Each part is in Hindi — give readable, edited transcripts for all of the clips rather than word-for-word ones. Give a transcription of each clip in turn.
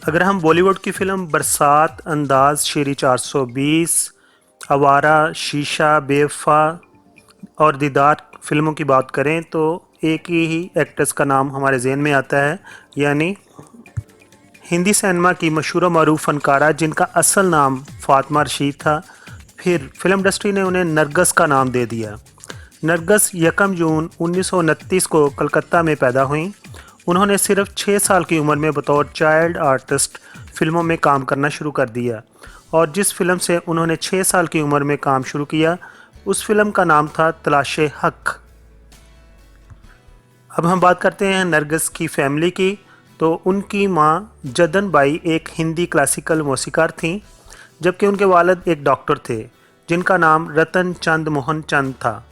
अगर हम बॉलीवुड की फ़िल्म बरसात, अंदाज़, शेरी 420, आवारा, शीशा, बेवफ़ा और दीदार फ़िल्मों की बात करें तो एक ही एक्ट्रेस का नाम हमारे ज़हन में आता है, यानी हिंदी सिनेमा की मशहूर मरूफ फ़नकारा जिनका असल नाम फ़ातिमा रशीद था। फिर फिल्म इंडस्ट्री ने उन्हें नरगिस का नाम दे दिया। नरगिस 1 जून 1929 को कलकत्ता में पैदा हुईं। उन्होंने सिर्फ 6 साल की उम्र में बतौर चाइल्ड आर्टिस्ट फिल्मों में काम करना शुरू कर दिया और जिस फिल्म से उन्होंने 6 साल की उम्र में काम शुरू किया उस फिल्म का नाम था तलाशे हक। अब हम बात करते हैं नरगिस की फैमिली की। तो उनकी माँ जदन बाई एक हिंदी क्लासिकल मौसीकार थीं, जबकि उनके वालिद एक डॉक्टर थे जिनका नाम रतन चंद मोहन चंद था।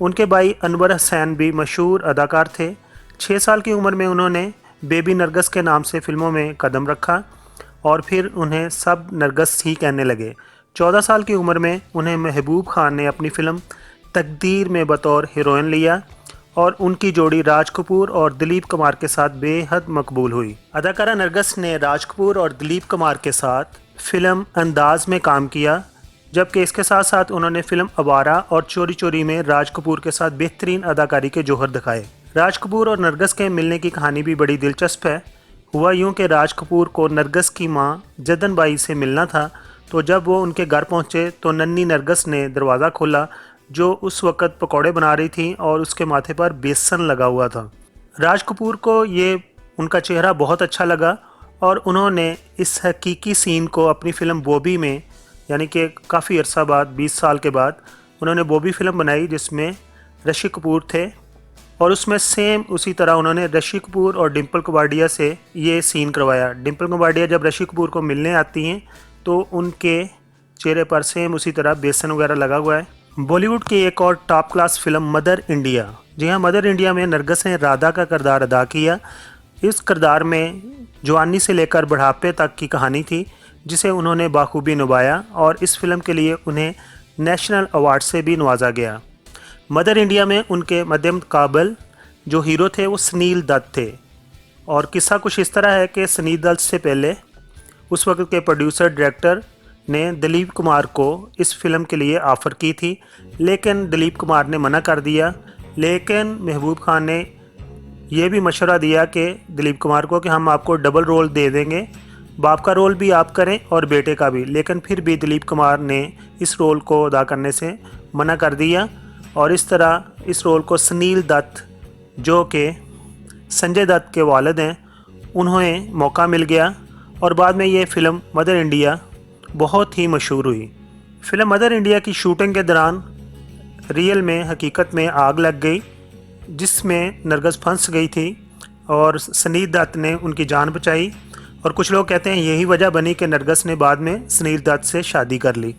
उनके भाई अनवर हुसैन भी मशहूर अदाकार थे। 6 साल की उम्र में उन्होंने बेबी नरगिस के नाम से फिल्मों में कदम रखा और फिर उन्हें सब नरगिस ही कहने लगे। 14 साल की उम्र में उन्हें महबूब खान ने अपनी फ़िल्म तकदीर में बतौर हीरोइन लिया और उनकी जोड़ी राज कपूर और दिलीप कुमार के साथ बेहद मकबूल हुई। अदाकारा नरगिस ने राज कपूर और दिलीप कुमार के साथ फिल्म अंदाज में काम किया, जबकि इसके साथ साथ उन्होंने फिल्म आवारा और चोरी चोरी में राज कपूर के साथ बेहतरीन अदाकारी के जौहर दिखाए। राज कपूर और नरगिस के मिलने की कहानी भी बड़ी दिलचस्प है। हुआ यूँ कि राज कपूर को नरगिस की मां जदन बाई से मिलना था, तो जब वो उनके घर पहुंचे तो नन्ही नरगिस ने दरवाज़ा खोला जो उस वक़्त पकौड़े बना रही थी और उसके माथे पर बेसन लगा हुआ था। राज कपूर को ये उनका चेहरा बहुत अच्छा लगा और उन्होंने इस हकीकी सीन को अपनी फ़िल्म बॉबी में, यानी कि काफ़ी अरसा बाद 20 साल के बाद उन्होंने बॉबी फ़िल्म बनाई जिसमें ऋषि कपूर थे और उसमें सेम उसी तरह उन्होंने ऋषि कपूर और डिम्पल कपाड़िया से ये सीन करवाया। डिम्पल कपाड़िया जब ऋषि कपूर को मिलने आती हैं तो उनके चेहरे पर सेम उसी तरह बेसन वगैरह लगा हुआ है। बॉलीवुड की एक और top class film mother India, जी हाँ, मदर इंडिया में नरगिस ने राधा का किरदार अदा किया। इस किरदार में जवानी से लेकर बुढ़ापे तक की कहानी थी जिसे उन्होंने बाखूबी निभाया और इस फिल्म के लिए उन्हें नेशनल अवार्ड से भी नवाजा गया। मदर इंडिया में उनके मध्यम काबल जो हीरो थे वो सुनील दत्त थे और किस्सा कुछ इस तरह है कि सुनील दत्त से पहले उस वक्त के प्रोड्यूसर डायरेक्टर ने दिलीप कुमार को इस फिल्म के लिए ऑफ़र की थी, लेकिन दिलीप कुमार ने मना कर दिया। लेकिन महबूब खान ने यह भी मशवरा दिया कि दिलीप कुमार को कि हम आपको डबल रोल दे देंगे, बाप का रोल भी आप करें और बेटे का भी। लेकिन फिर भी दिलीप कुमार ने इस रोल को अदा करने से मना कर दिया और इस तरह इस रोल को सुनील दत्त, जो कि संजय दत्त के वालिद हैं, उन्हें मौका मिल गया और बाद में ये फ़िल्म मदर इंडिया बहुत ही मशहूर हुई। फिल्म मदर इंडिया की शूटिंग के दौरान रियल में हकीकत में आग लग गई जिसमें नरगिस फंस गई थी और सुनील दत्त ने उनकी जान बचाई और कुछ लोग कहते हैं यही वजह बनी कि नरगिस ने बाद में सुनील दत्त से शादी कर ली।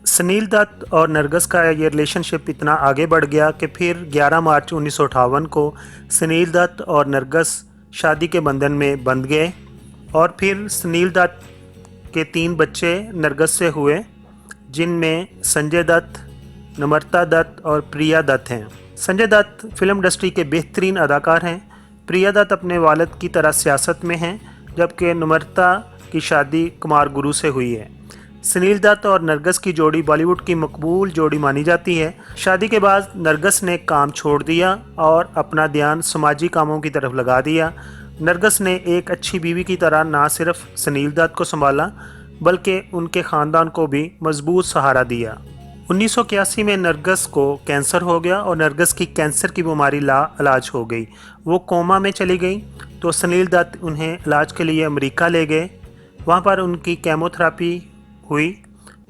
सुनील दत्त और नरगिस का ये रिलेशनशिप इतना आगे बढ़ गया कि फिर 11 मार्च 1958 को सुनील दत्त और नरगिस शादी के बंधन में बंध गए और फिर सुनील दत्त के 3 बच्चे नरगिस से हुए, जिनमें संजय दत्त, नम्रता दत्त और प्रिया दत्त हैं। संजय दत्त फिल्म इंडस्ट्री के बेहतरीन अदाकार हैं। प्रिया दत्त अपने वालिद की तरह सियासत में हैं, जबकि नम्रता की शादी कुमार गुरु से हुई है। सुनील दत्त और नरगिस की जोड़ी बॉलीवुड की मकबूल जोड़ी मानी जाती है। शादी के बाद नरगिस ने काम छोड़ दिया और अपना ध्यान समाजी कामों की तरफ लगा दिया। नरगिस ने एक अच्छी बीवी की तरह ना सिर्फ सुनील दत्त को संभाला बल्कि उनके ख़ानदान को भी मजबूत सहारा दिया। 1981 में नरगिस को कैंसर हो गया और नरगिस की कैंसर की बीमारी लाइलाज हो गई। वो कोमा में चली गई तो सुनील दत्त उन्हें इलाज के लिए अमेरिका ले गए। वहाँ पर उनकी केमोथेरेपी हुई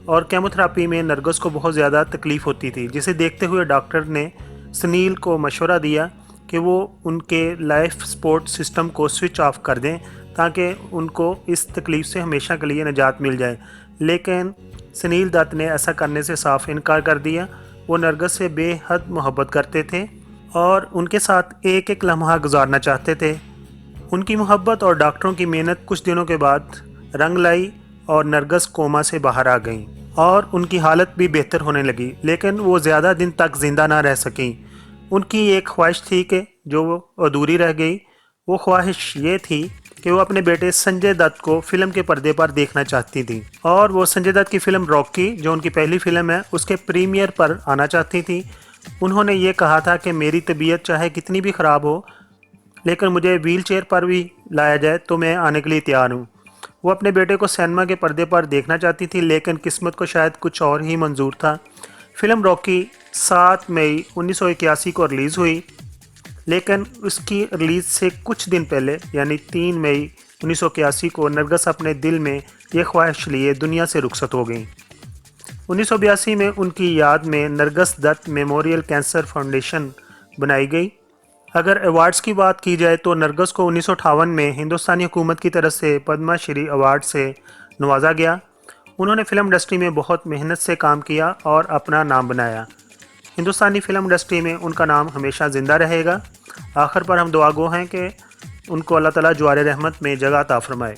और केमोथेरेपी में नरगिस को बहुत ज़्यादा तकलीफ़ होती थी, जिसे देखते हुए डॉक्टर ने सुनील को मशवरा दिया कि वो उनके लाइफ सपोर्ट सिस्टम को स्विच ऑफ कर दें ताकि उनको इस तकलीफ़ से हमेशा के लिए निजात मिल जाए। लेकिन सुनील दत्त ने ऐसा करने से साफ इनकार कर दिया। वो नरगिस से बेहद मोहब्बत करते थे और उनके साथ एक एक लम्हा गुजारना चाहते थे। उनकी मोहब्बत और डॉक्टरों की मेहनत कुछ दिनों के बाद रंग लाई और नरगिस कोमा से बाहर आ गईं और उनकी हालत भी बेहतर होने लगी, लेकिन वो ज़्यादा दिन तक ज़िंदा ना रह सकीं। उनकी एक ख्वाहिश थी कि जो अधूरी रह गई। वो ख्वाहिश ये थी कि वो अपने बेटे संजय दत्त को फिल्म के पर्दे पर देखना चाहती थी और वो संजय दत्त की फिल्म रॉकी, जो उनकी पहली फिल्म है, उसके प्रीमियर पर आना चाहती थी। उन्होंने ये कहा था कि मेरी तबीयत चाहे कितनी भी ख़राब हो, लेकिन मुझे व्हीलचेयर पर भी लाया जाए तो मैं आने के लिए तैयार हूँ। वो अपने बेटे को सिनेमा के पर्दे पर देखना चाहती थी, लेकिन किस्मत को शायद कुछ और ही मंजूर था। फिल्म रॉकी 7 मई 1981 को रिलीज़ हुई, लेकिन उसकी रिलीज़ से कुछ दिन पहले यानी 3 मई 1981 को नरगिस अपने दिल में ये ख्वाहिश लिए दुनिया से रुखसत हो गई। 1982 में उनकी याद में Nargis Dutt memorial cancer foundation बनाई गई। अगर अवार्ड्स की बात की जाए तो नरगिस को 1958 में हिंदुस्तानी हुकूमत की तरफ से पद्मा श्री अवार्ड से नवाजा गया। उन्होंने फिल्म इंडस्ट्री में बहुत मेहनत से काम किया और अपना नाम बनाया। हिंदुस्तानी फिल्म इंडस्ट्री में उनका नाम हमेशा ज़िंदा रहेगा। आखिर पर हम दुआ गो हैं कि उनको अल्लाह ताला जवार रहमत में जगह अता फरमाए।